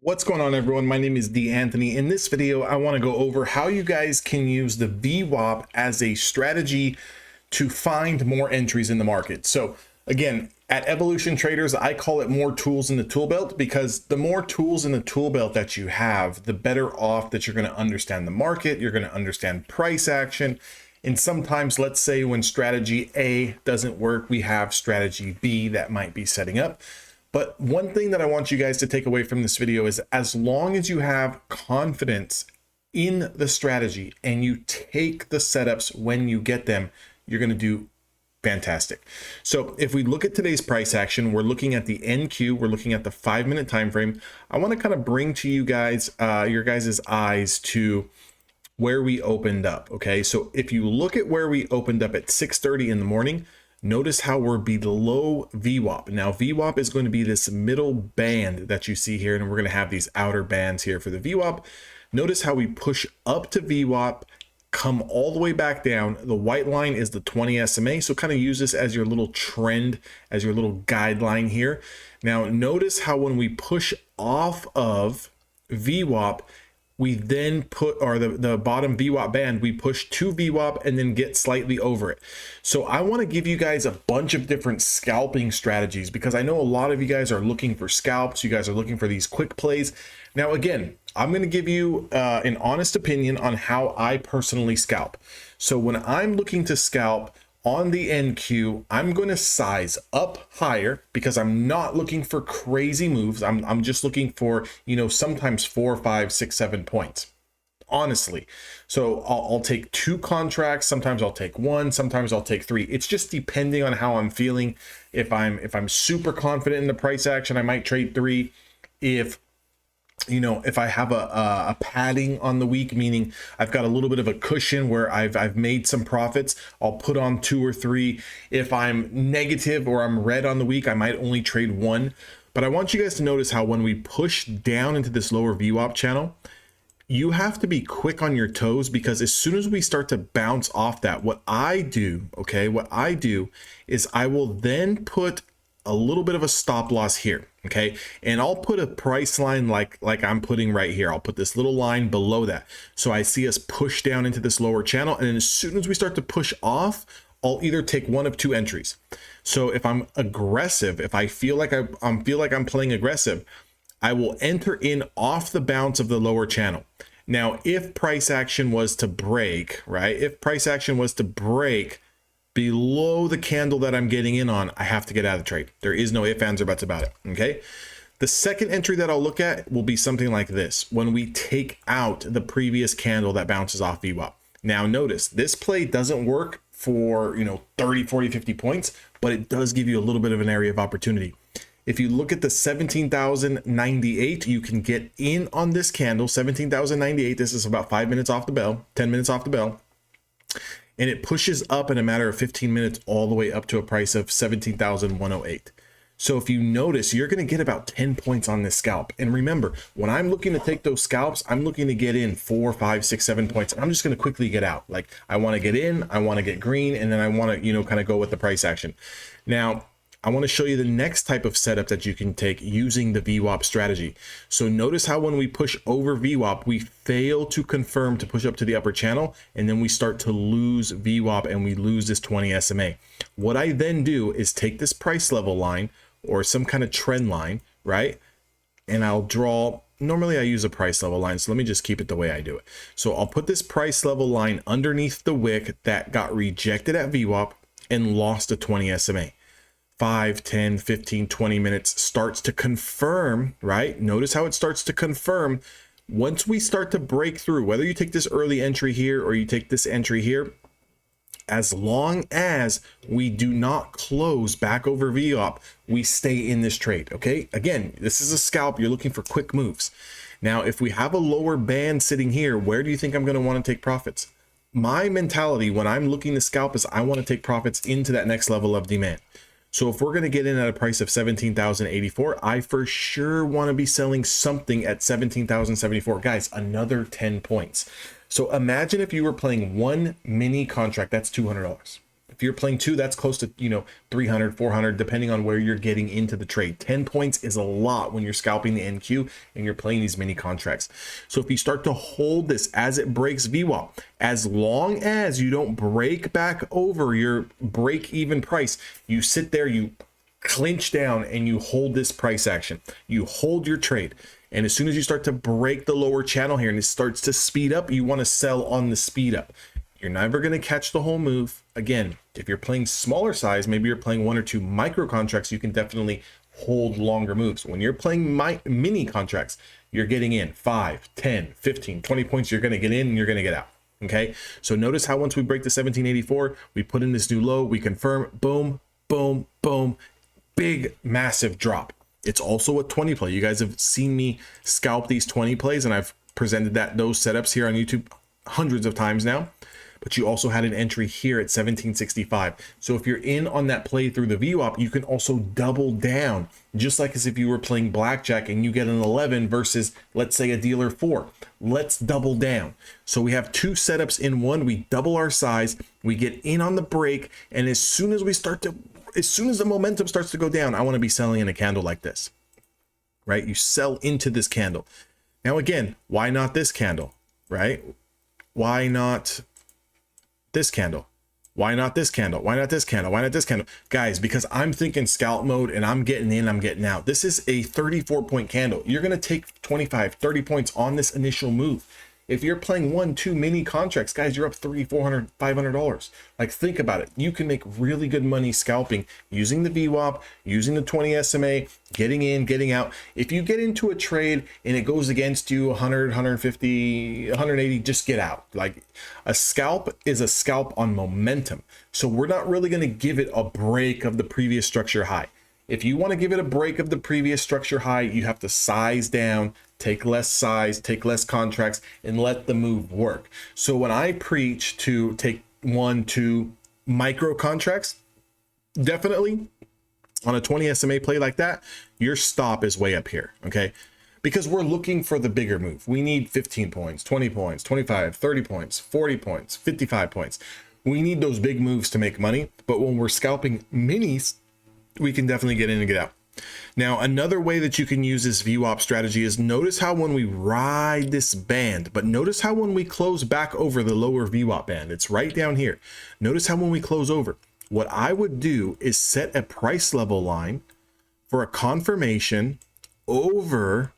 What's going on, everyone? My name is D. Anthony. In this video, I want to go over how you guys can use the VWAP as a strategy to find more entries in the market. So again, at Evolution Traders, I call it more tools in the tool belt, because the more tools in the tool belt that you have, the better off that you're going to understand the market. You're going to understand price action. And sometimes, let's say when strategy A doesn't work, we have strategy B that might be setting up. But one thing that I want you guys to take away from this video is, as long as you have confidence in the strategy and you take the setups when you get them, you're going to do fantastic. So if we look at today's price action, we're looking at the NQ, we're looking at the 5-minute time frame. I want to kind of bring to you guys your guys' eyes to where we opened up. Okay, so if you look at where we opened up at 6:30 in the morning, notice how we're below VWAP. Now, VWAP is going to be this middle band that you see here, and we're going to have these outer bands here for the VWAP. Notice how we push up to VWAP, come all the way back down. The white line is the 20 SMA, so kind of use this as your little trend, as your little guideline here. Now, notice how when we push off of VWAP, we then put, or the bottom VWAP band, we push to VWAP and then get slightly over it. So I want to give you guys a bunch of different scalping strategies, because I know a lot of you guys are looking for scalps. You guys are looking for these quick plays. Now, again, I'm going to give you an honest opinion on how I personally scalp. So when I'm looking to scalp on the NQ, I'm going to size up higher, because I'm not looking for crazy moves. I'm just looking for, you know, sometimes 4, 5, 6, 7 points, honestly. So I'll take 2 contracts. Sometimes I'll take 1. Sometimes I'll take 3. It's just depending on how I'm feeling. If I'm super confident in the price action, I might trade 3. If I have a padding on the week, meaning I've got a little bit of a cushion where I've made some profits, I'll put on 2 or 3. If I'm negative or I'm red on the week, I might only trade 1. But I want you guys to notice how when we push down into this lower VWAP channel, you have to be quick on your toes, because as soon as we start to bounce off that, what I do is I will then put a little bit of a stop loss here. Okay, and I'll put a price line like I'm putting right here. I'll put this little line below that, so I see us push down into this lower channel, and then as soon as we start to push off, I'll either take one of 2 entries. So if I'm aggressive, if I feel like I'm playing aggressive, I will enter in off the bounce of the lower channel. Now, if price action was to break, right? If price action was to break below the candle that I'm getting in on, I have to get out of the trade. There is no ifs, ands, or buts about it. Okay. The second entry that I'll look at will be something like this, when we take out the previous candle that bounces off VWAP. Now, notice this play doesn't work for 30, 40, 50 points, but it does give you a little bit of an area of opportunity. If you look at the 17,098, you can get in on this candle, 17,098. This is about 5 minutes off the bell, 10 minutes off the bell. And it pushes up in a matter of 15 minutes all the way up to a price of 17,108. So if you notice, you're going to get about 10 points on this scalp. And remember, when I'm looking to take those scalps, I'm looking to get in 4, 5, 6, 7 points. And I'm just going to quickly get out. Like, I want to get in, I want to get green, and then I want to, kind of go with the price action. Now, I want to show you the next type of setup that you can take using the VWAP strategy. So notice how when we push over VWAP, we fail to confirm to push up to the upper channel, and then we start to lose VWAP and we lose this 20 SMA. What I then do is take this price level line or some kind of trend line, right? And I'll draw, normally I use a price level line, so let me just keep it the way I do it. So I'll put this price level line underneath the wick that got rejected at VWAP and lost a 20 SMA. 5, 10, 15, 20 minutes starts to confirm, right? Notice how it starts to confirm. Once we start to break through, whether you take this early entry here or you take this entry here, as long as we do not close back over VWAP, we stay in this trade. Okay, again, this is a scalp. You're looking for quick moves. Now, if we have a lower band sitting here, where do you think I'm going to want to take profits? My mentality when I'm looking to scalp is I want to take profits into that next level of demand. So if we're going to get in at a price of 17,084, I for sure want to be selling something at 17,074. Guys, another 10 points. So imagine if you were playing one mini contract, that's $200. If you're playing 2, that's close to, 300, 400, depending on where you're getting into the trade. 10 points is a lot when you're scalping the NQ and you're playing these mini contracts. So if you start to hold this as it breaks VWAP, as long as you don't break back over your break even price, you sit there, you clinch down and you hold this price action. You hold your trade. And as soon as you start to break the lower channel here and it starts to speed up, you want to sell on the speed up. You're never going to catch the whole move. Again, if you're playing smaller size, maybe you're playing 1 or 2 micro contracts, you can definitely hold longer moves. When you're playing mini contracts, you're getting in 5, 10, 15, 20 points. You're going to get in and you're going to get out. Okay. So notice how once we break the 1784, we put in this new low, we confirm, boom, boom, boom, big, massive drop. It's also a 20 play. You guys have seen me scalp these 20 plays and I've presented those setups here on YouTube hundreds of times now. But you also had an entry here at 1765. So if you're in on that play through the VWAP, you can also double down, just like as if you were playing blackjack and you get an 11 versus, let's say, a dealer 4. Let's double down. So we have 2 setups in one. We double our size, we get in on the break, and as soon as the momentum starts to go down, I want to be selling in a candle like this, right? You sell into this candle. Now, again, why not this candle, right? Why not this candle? Why not this candle? Why not this candle? Why not this candle? Guys, because I'm thinking scalp mode and I'm getting in, I'm getting out. This is a 34-point candle. You're going to take 25, 30 points on this initial move. If you're playing 1, 2 mini contracts, guys, you're up $300, $400, $500. Like, think about it. You can make really good money scalping using the VWAP, using the 20 SMA, getting in, getting out. If you get into a trade and it goes against you 100, 150, 180, just get out. Like, a scalp is a scalp on momentum. So we're not really going to give it a break of the previous structure high. If you want to give it a break of the previous structure high, you have to size down, take less size, take less contracts, and let the move work. So when I preach to take 1, 2 micro contracts, definitely on a 20 SMA play like that, your stop is way up here, okay? Because we're looking for the bigger move. We need 15 points, 20 points, 25, 30 points, 40 points, 55 points. We need those big moves to make money. But when we're scalping minis, we can definitely get in and get out. Now, another way that you can use this VWAP strategy is notice how when we ride this band, but notice how when we close back over the lower VWAP band, it's right down here. Notice how when we close over, what I would do is set a price level line for a confirmation over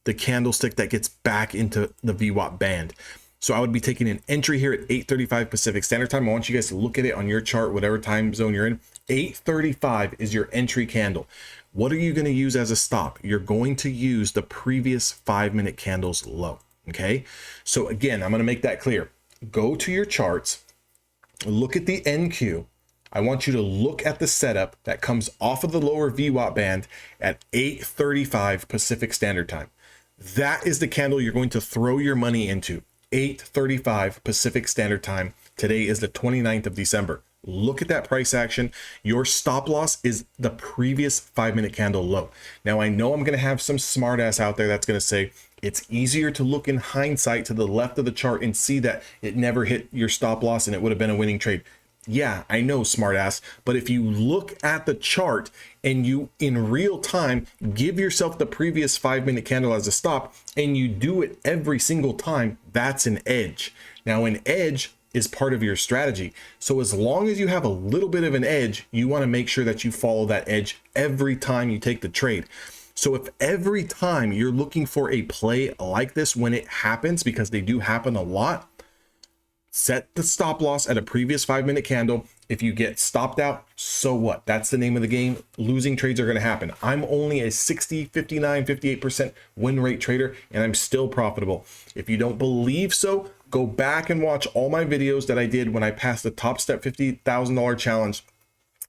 the candlestick that gets back into the VWAP band. So I would be taking an entry here at 8:35 Pacific Standard Time. I want you guys to look at it on your chart, whatever time zone you're in. 8:35 is your entry candle. What are you going to use as a stop? You're going to use the previous 5-minute candle's low. Okay. So again, I'm going to make that clear. Go to your charts, look at the NQ. I want you to look at the setup that comes off of the lower VWAP band at 8:35 Pacific Standard Time. That is the candle you're going to throw your money into. 8:35 Pacific Standard Time. Today is the 29th of December. Look at that price action. Your stop loss is the previous 5-minute candle low. Now, I know I'm going to have some smartass out there that's going to say it's easier to look in hindsight to the left of the chart and see that it never hit your stop loss and it would have been a winning trade. Yeah, I know, smartass, but if you look at the chart and you in real time give yourself the previous 5-minute candle as a stop and you do it every single time, that's an edge. Now, an edge is part of your strategy. So as long as you have a little bit of an edge, you want to make sure that you follow that edge every time you take the trade. So if every time you're looking for a play like this when it happens, because they do happen a lot, set the stop loss at a previous 5-minute candle. If you get stopped out, so what? That's the name of the game. Losing trades are going to happen. I'm only a 60, 59, 58% win rate trader, and I'm still profitable. If you don't believe so, go back and watch all my videos that I did when I passed the Top Step $50,000 challenge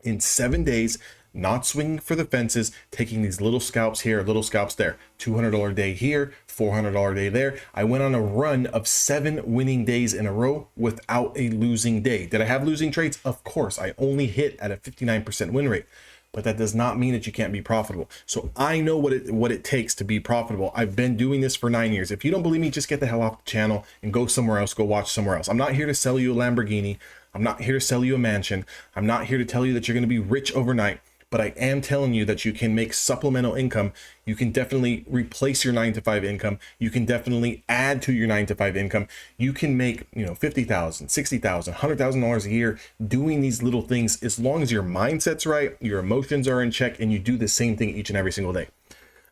in 7 days, not swinging for the fences, taking these little scalps here, little scalps there, $200 day here, $400 day there. I went on a run of 7 winning days in a row without a losing day. Did I have losing trades? Of course. I only hit at a 59% win rate, but that does not mean that you can't be profitable. So I know what it takes to be profitable. I've been doing this for 9 years. If you don't believe me, just get the hell off the channel and go somewhere else, go watch somewhere else. I'm not here to sell you a Lamborghini. I'm not here to sell you a mansion. I'm not here to tell you that you're going to be rich overnight, but I am telling you that you can make supplemental income. You can definitely replace your 9-to-5 income. You can definitely add to your 9-to-5 income. You can make, $50,000, $60,000, $100,000 a year doing these little things, as long as your mindset's right, your emotions are in check, and you do the same thing each and every single day.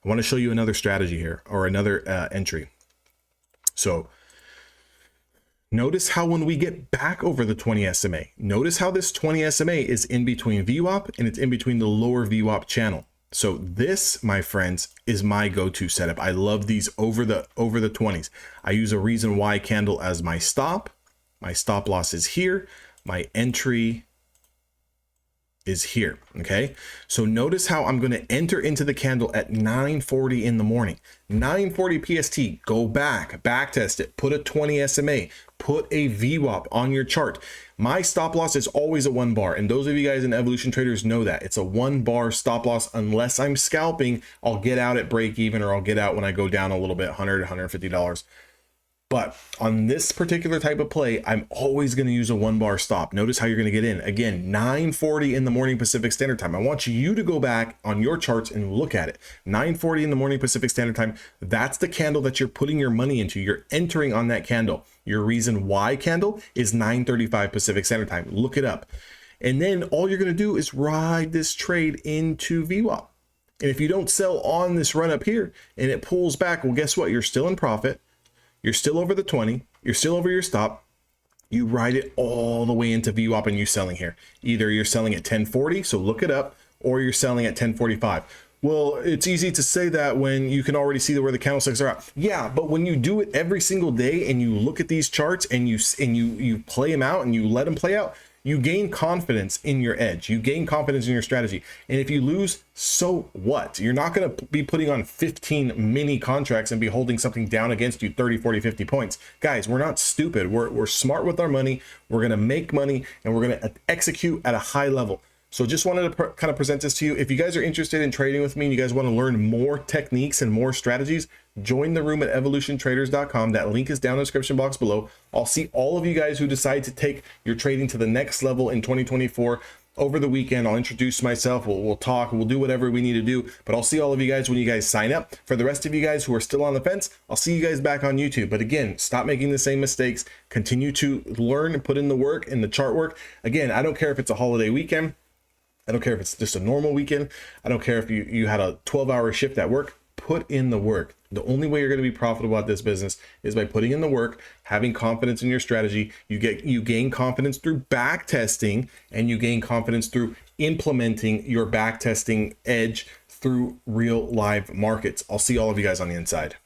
I want to show you another strategy here, or another entry. So notice how when we get back over the 20 SMA, notice how this 20 SMA is in between VWAP and it's in between the lower VWAP channel. So this, my friends, is my go-to setup. I love these over the 20s. I use a reason why candle as my stop. My stop loss is here. My entry is here. Okay, so notice how I'm going to enter into the candle at 9:40 in the morning, 9:40 PST. Go back test it, put a 20 SMA, put a VWAP on your chart. My stop loss is always a 1 bar, and those of you guys in Evolution Traders know that it's a 1 bar stop loss. Unless I'm scalping, I'll get out at break even, or I'll get out when I go down a little bit, $100, $150. But on this particular type of play, I'm always going to use a 1 bar stop. Notice how you're going to get in. Again, 9:40 in the morning Pacific Standard Time. I want you to go back on your charts and look at it. 9:40 in the morning Pacific Standard Time. That's the candle that you're putting your money into. You're entering on that candle. Your reason why candle is 9:35 Pacific Standard Time. Look it up. And then all you're going to do is ride this trade into VWAP. And if you don't sell on this run up here and it pulls back, well, guess what? You're still in profit. You're still over the 20, you're still over your stop. You ride it all the way into VWAP and you're selling here. Either you're selling at 1040, so look it up, or you're selling at 1045. Well, it's easy to say that when you can already see where the candlesticks are at. Yeah, but when you do it every single day and you look at these charts and you play them out and you let them play out, you gain confidence in your edge. You gain confidence in your strategy. And if you lose, so what? You're not going to be putting on 15 mini contracts and be holding something down against you 30, 40, 50 points. Guys, we're not stupid. We're smart with our money. We're going to make money and we're going to execute at a high level. So just wanted to kind of present this to you. If you guys are interested in trading with me and you guys want to learn more techniques and more strategies, join the room at evolutiontraders.com. That link is down in the description box below. I'll see all of you guys who decide to take your trading to the next level in 2024 over the weekend. I'll introduce myself. We'll talk. We'll do whatever we need to do. But I'll see all of you guys when you guys sign up. For the rest of you guys who are still on the fence, I'll see you guys back on YouTube. But again, stop making the same mistakes. Continue to learn and put in the work and the chart work. Again, I don't care if it's a holiday weekend. I don't care if it's just a normal weekend. I don't care if you had a 12-hour shift at work. Put in the work. The only way you're going to be profitable at this business is by putting in the work, having confidence in your strategy. You gain confidence through back testing, and you gain confidence through implementing your back testing edge through real live markets. I'll see all of you guys on the inside.